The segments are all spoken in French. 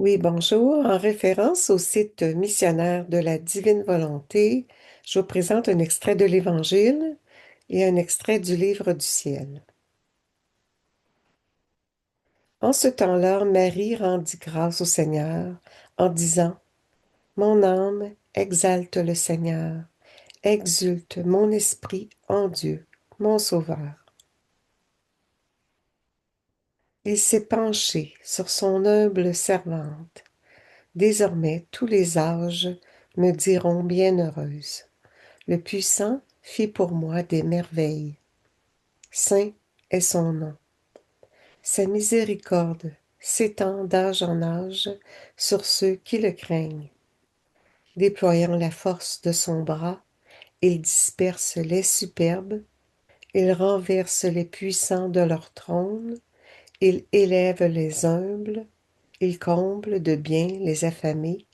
Oui, bonjour. En référence au site missionnaire de la Divine Volonté, je vous présente un extrait de l'Évangile et un extrait du Livre du ciel. En ce temps-là, Marie rendit grâce au Seigneur en disant, Mon âme exalte le Seigneur, exulte mon esprit en Dieu, mon Sauveur. Il s'est penché sur son humble servante. Désormais, tous les âges me diront bienheureuse. Le Puissant fit pour moi des merveilles. Saint est son nom. Sa miséricorde s'étend d'âge en âge sur ceux qui le craignent. Déployant la force de son bras, il disperse les superbes, il renverse les puissants de leur trône, il élève les humbles, il comble de bien les affamés,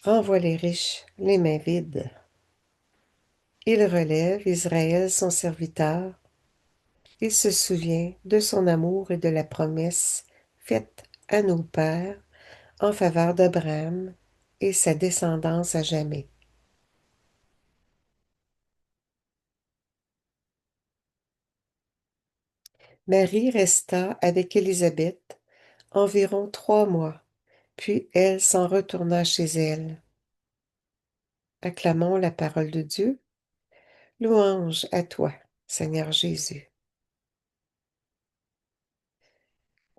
renvoie les riches les mains vides. Il relève Israël son serviteur. Il se souvient de son amour et de la promesse faite à nos pères en faveur d'Abraham et sa descendance à jamais. Marie resta avec Élisabeth environ 3 mois, puis elle s'en retourna chez elle. Acclamons la parole de Dieu. Louange à toi, Seigneur Jésus.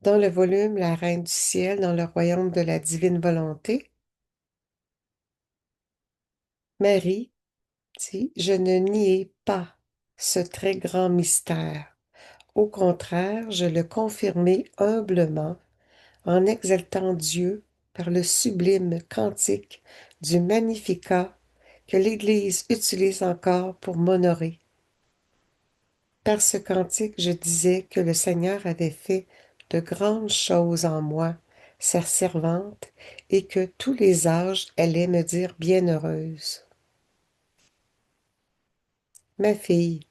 Dans le volume La Reine du ciel dans le royaume de la divine volonté, Marie dit, je ne niai pas ce très grand mystère. Au contraire, je le confirmai humblement en exaltant Dieu par le sublime cantique du Magnificat que l'Église utilise encore pour m'honorer. Par ce cantique, je disais que le Seigneur avait fait de grandes choses en moi, sa servante, et que tous les âges allaient me dire bienheureuse. Ma fille,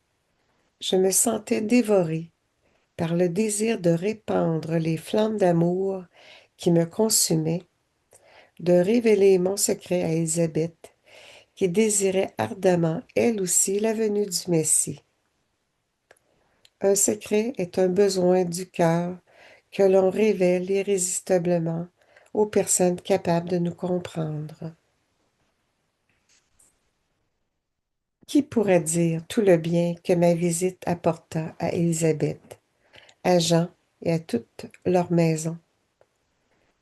je me sentais dévorée par le désir de répandre les flammes d'amour qui me consumaient, de révéler mon secret à Élisabeth, qui désirait ardemment, elle aussi, la venue du Messie. Un secret est un besoin du cœur que l'on révèle irrésistiblement aux personnes capables de nous comprendre. Qui pourrait dire tout le bien que ma visite apporta à Élisabeth, à Jean et à toute leur maison?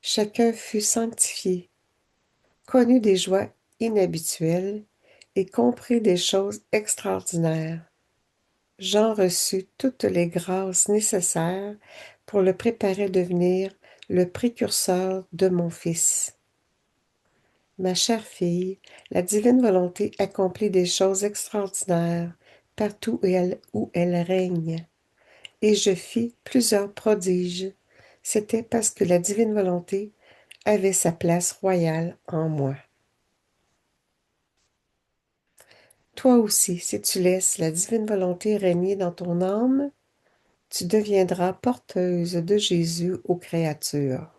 Chacun fut sanctifié, connut des joies inhabituelles et comprit des choses extraordinaires. Jean reçut toutes les grâces nécessaires pour le préparer à devenir le précurseur de mon Fils. Ma chère fille, la divine volonté accomplit des choses extraordinaires partout où elle règne, et je fis plusieurs prodiges. C'était parce que la divine volonté avait sa place royale en moi. Toi aussi, si tu laisses la divine volonté régner dans ton âme, tu deviendras porteuse de Jésus aux créatures,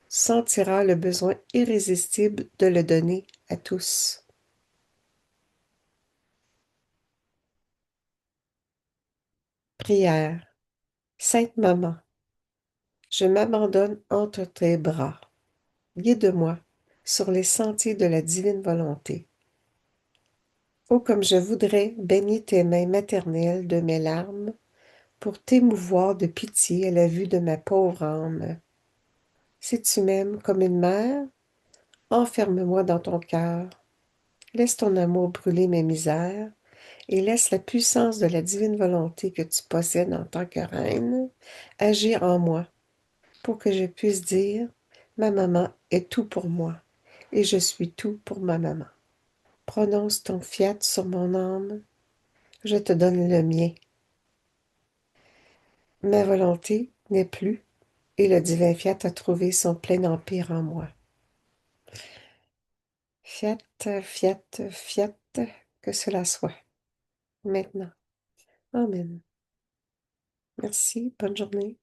sentiras le besoin irrésistible de le donner à tous. Prière. Sainte Maman, je m'abandonne entre tes bras. Guide-moi sur les sentiers de la divine volonté. Oh, comme je voudrais baigner tes mains maternelles de mes larmes pour t'émouvoir de pitié à la vue de ma pauvre âme. Si tu m'aimes comme une mère, enferme-moi dans ton cœur. Laisse ton amour brûler mes misères et laisse la puissance de la divine volonté que tu possèdes en tant que reine agir en moi pour que je puisse dire, ma maman est tout pour moi et je suis tout pour ma maman. Prononce ton fiat sur mon âme, je te donne le mien. Ma volonté n'est plus et le divin fiat a trouvé son plein empire en moi. Fiat, fiat, fiat, que cela soit. Maintenant. Amen. Merci, bonne journée.